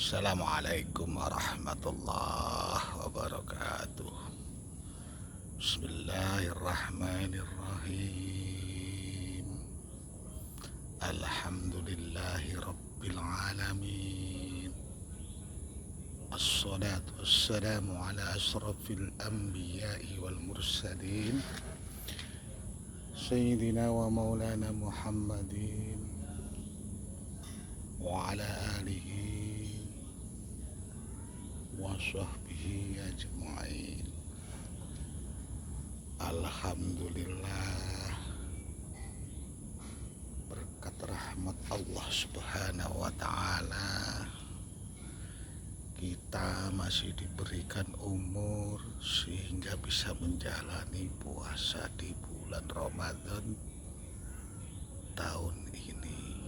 Assalamualaikum warahmatullahi wabarakatuh. Bismillahirrahmanirrahim. Alhamdulillahi rabbil alamin. Assalatu wassalamu ala asrafil anbiya'i wal mursalin, Sayyidina wa maulana Muhammadin wa ala alihi wa sahbihi ajma'in. Alhamdulillah, berkat rahmat Allah subhanahu wa ta'ala, kita masih diberikan umur sehingga bisa menjalani puasa di bulan Ramadan tahun ini.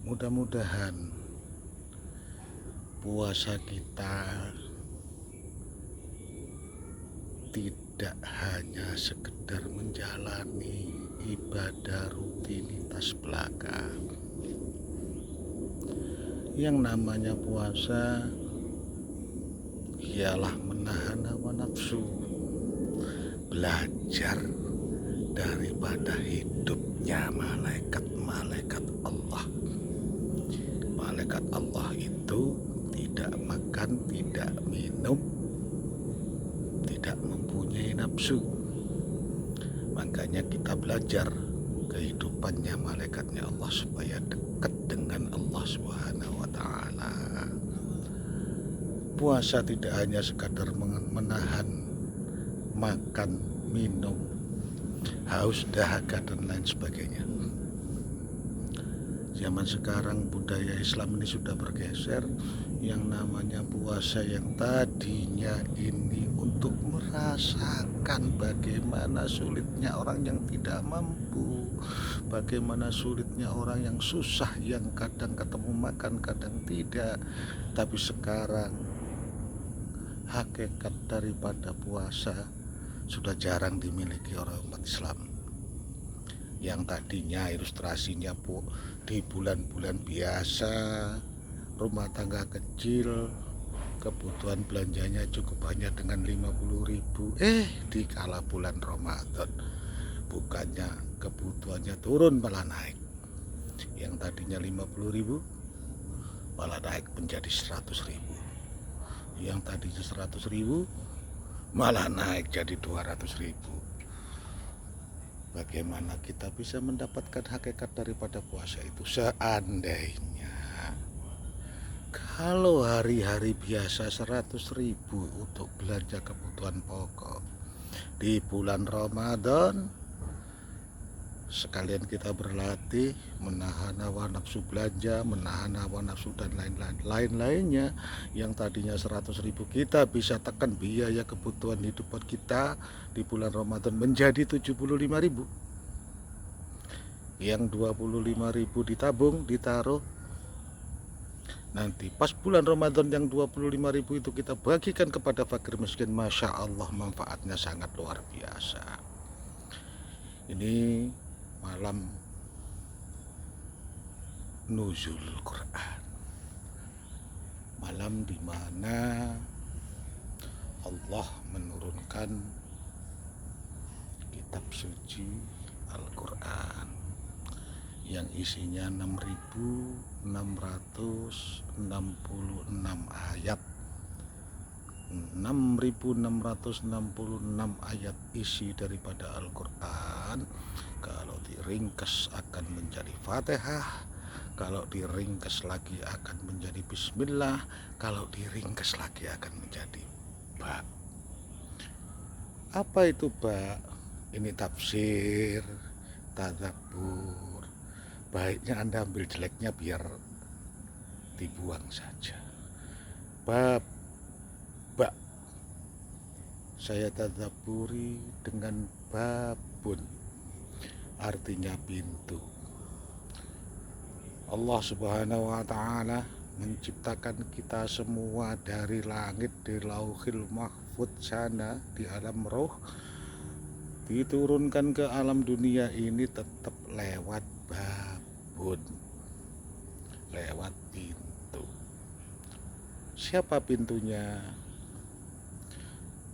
Mudah-mudahan puasa kita tidak hanya sekedar menjalani ibadah rutinitas belaka. Yang namanya puasa ialah menahan hawa nafsu, belajar daripada hidupnya malaikat-malaikat Allah. Malaikat Allah itu tidak makan, tidak minum, tidak mempunyai nafsu. Makanya kita belajar kehidupannya malaikatnya Allah supaya dekat dengan Allah Subhanahu wa ta'ala. Puasa tidak hanya sekadar menahan makan, minum, haus, dahaga dan lain sebagainya. Zaman sekarang budaya Islam ini sudah bergeser. Yang namanya puasa yang tadinya ini untuk merasakan bagaimana sulitnya orang yang tidak mampu, bagaimana sulitnya orang yang susah, yang kadang ketemu makan, kadang tidak. Tapi sekarang hakikat daripada puasa sudah jarang dimiliki oleh umat Islam. Yang tadinya ilustrasinya di bulan-bulan biasa, rumah tangga kecil, kebutuhan belanjanya cukup hanya dengan 50.000. Di kala bulan Ramadan, bukannya kebutuhannya turun malah naik. Yang tadinya 50.000 malah naik menjadi 100.000. Yang tadinya 100.000 malah naik jadi 200.000. Bagaimana kita bisa mendapatkan hakikat daripada puasa itu? Seandainya kalau hari-hari biasa 100.000 untuk belanja kebutuhan pokok, di bulan Ramadan sekalian kita berlatih menahan hawa nafsu belanja, menahan hawa nafsu dan lain-lainnya. Yang tadinya 100.000 kita bisa tekan biaya kebutuhan hidup kita di bulan Ramadan menjadi 75.000. Yang 25.000 ditabung, ditaruh. Nanti pas bulan Ramadan yang 25.000 itu kita bagikan kepada fakir miskin. Masya Allah, manfaatnya sangat luar biasa. Ini malam nuzul Quran, malam di mana Allah menurunkan kitab suci Al-Quran yang isinya 6.666 ayat. 6.666 ayat isi daripada Al-Quran. Kalau diringkas akan menjadi Fatihah, kalau diringkas lagi akan menjadi Bismillah, kalau diringkas lagi akan menjadi ba. Apa itu ba? Ini tafsir, tadabbur. Baiknya Anda ambil jeleknya biar dibuang saja. Bab, ba. Saya tadabburi dengan babun, artinya pintu. Allah Subhanahu wa ta'ala menciptakan kita semua dari langit, di lauhil mahfud sana, di alam roh, diturunkan ke alam dunia ini tetap lewat babun, lewat pintu. siapa pintunya?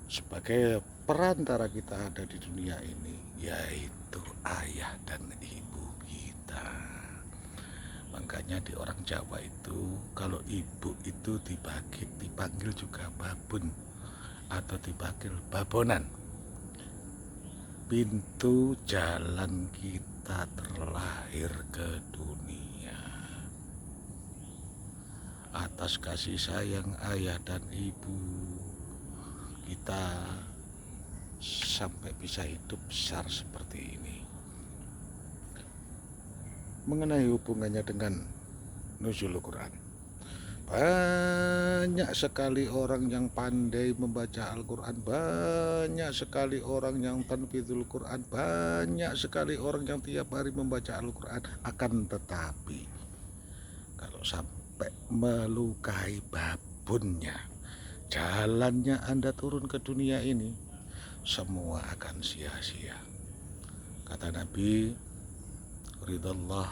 Sebagai perantara kita ada di dunia ini, yaitu ayah dan ibu kita. Makanya di orang Jawa itu kalau ibu itu dipanggil juga babun atau dipanggil babonan. Pintu jalan kita terlahir ke dunia. Atas kasih sayang ayah dan ibu, kita sampai bisa hidup besar seperti ini. Mengenai hubungannya dengan nuzulul Quran, banyak sekali orang yang pandai membaca Al-Quran, banyak sekali orang yang tanfidul Quran, banyak sekali orang yang tiap hari membaca Al-Quran. Akan tetapi kalau sampai melukai babunnya, jalannya Anda turun ke dunia ini, semua akan sia-sia. Kata Nabi, ridallah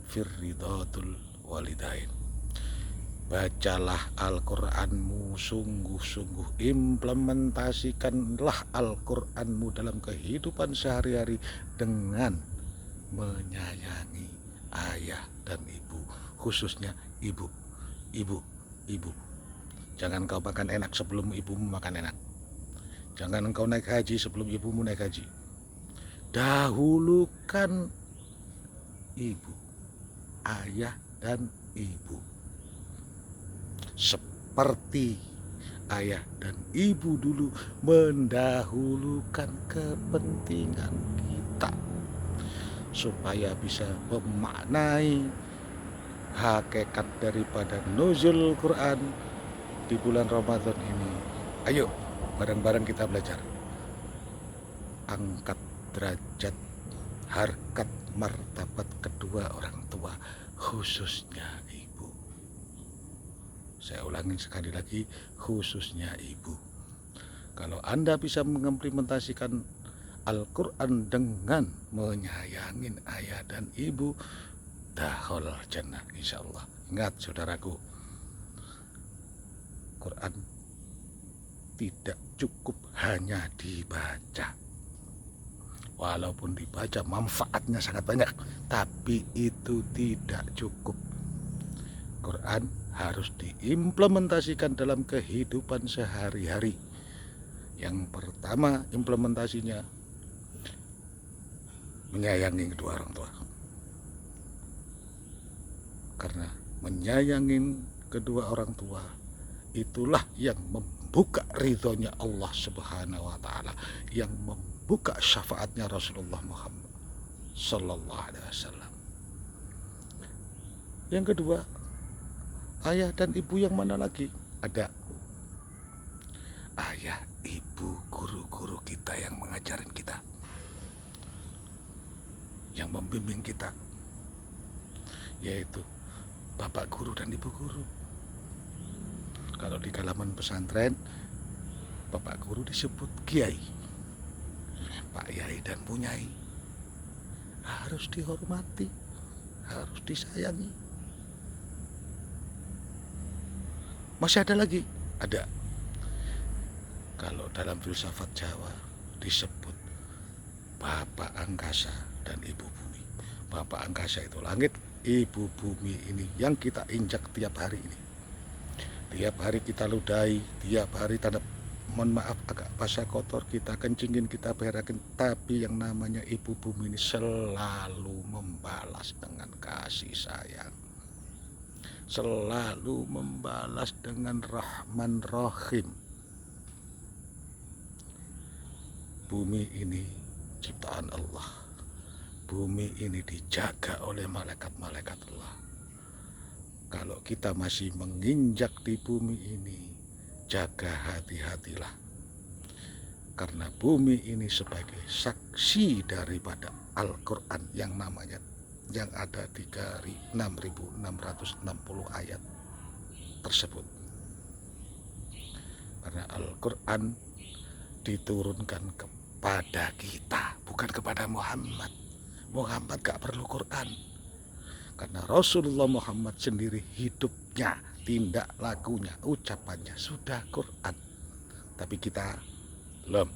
firridatul walidain. Bacalah Al-Quranmu sungguh-sungguh, implementasikanlah Al-Quranmu dalam kehidupan sehari-hari dengan menyayangi ayah dan ibu, khususnya ibu. Jangan kau makan enak sebelum ibumu makan enak. Jangan engkau naik haji sebelum ibumu naik haji. Dahulukan ibu, ayah dan ibu. Seperti ayah dan ibu dulu mendahulukan kepentingan kita, supaya bisa memaknai hakikat daripada nuzul Quran di bulan Ramadan ini. Ayo bareng-bareng kita belajar. Angkat derajat, harkat, martabat kedua orang tua, khususnya ibu. Saya ulangi sekali lagi, khususnya ibu. Kalau Anda bisa mengimplementasikan Al-Quran dengan menyayangin ayah dan ibu, dakhul jannah insyaallah. Ingat saudaraku, Quran tidak cukup hanya dibaca. Walaupun dibaca manfaatnya sangat banyak, tapi itu tidak cukup. Quran harus diimplementasikan dalam kehidupan sehari-hari. Yang pertama implementasinya menyayangi kedua orang tua. Karena menyayangi kedua orang tua itulah yang membuka ridhonya Allah Subhanahu wa Ta'ala, yang membuka syafaatnya Rasulullah Muhammad Sallallahu Alaihi Wasallam. Yang kedua, ayah dan ibu yang mana lagi? Ada ayah, ibu, guru-guru kita yang mengajarin kita, yang membimbing kita, yaitu bapak guru dan ibu guru. Kalau di kalangan pesantren, bapak guru disebut kiai, pak yai dan punyai. Harus dihormati, harus disayangi. Masih ada lagi? Ada. Kalau dalam filsafat Jawa disebut bapak angkasa dan ibu bumi. Bapak angkasa itu langit, ibu bumi ini yang kita injak tiap hari ini. Tiap hari kita ludahi, tiap hari mohon maaf agak basah kotor kita kencingin, kita berakin, tapi yang namanya ibu bumi ini selalu membalas dengan kasih sayang, selalu membalas dengan Rahman Rahim. Bumi ini ciptaan Allah, bumi ini dijaga oleh malaikat-malaikat Allah. Kalau kita masih menginjak di bumi ini, jaga hati-hatilah. Karena bumi ini sebagai saksi daripada Al-Quran yang namanya, yang ada 6.660 ayat tersebut. Karena Al-Quran diturunkan kepada kita, bukan kepada Muhammad. Muhammad gak perlu Quran. Karena Rasulullah Muhammad sendiri hidupnya tindak lakunya, ucapannya sudah Quran. Tapi kita belum.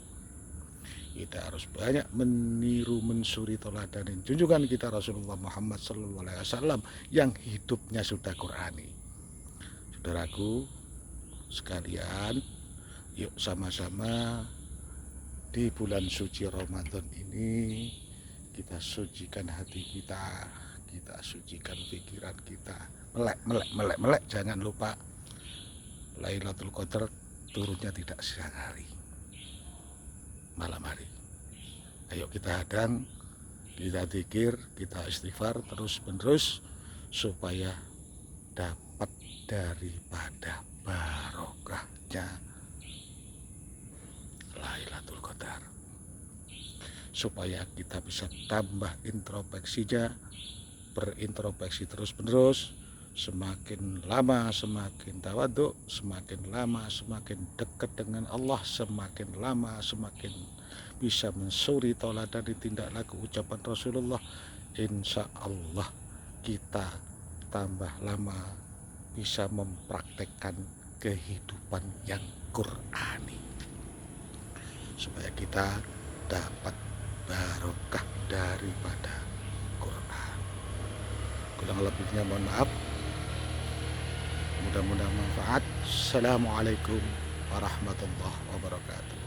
Kita harus banyak meniru, mensuri toladanin junjungan kita Rasulullah Muhammad SAW yang hidupnya sudah Qurani. Saudaraku sekalian, yuk sama-sama di bulan suci Ramadan ini kita sucikan hati kita, kita sucikan pikiran kita. Melek, jangan lupa Lailatul Qadar turunnya tidak siang hari, malam hari. Ayo kita hadang, kita zikir, kita istighfar terus menerus supaya dapat daripada barokahnya Lailatul Qadar, supaya kita bisa tambah introspeksinya, berintrospeksi terus menerus. Semakin lama semakin tawaduk, semakin lama semakin dekat dengan Allah, semakin lama semakin bisa mensuri toladan di tindak laku ucapan Rasulullah. Insya Allah kita tambah lama bisa mempraktekkan kehidupan yang Qurani, supaya kita dapat barokah daripada Quran. Kurang lebihnya mohon maaf, mudah-mudahan manfaat. Assalamualaikum warahmatullahi wabarakatuh.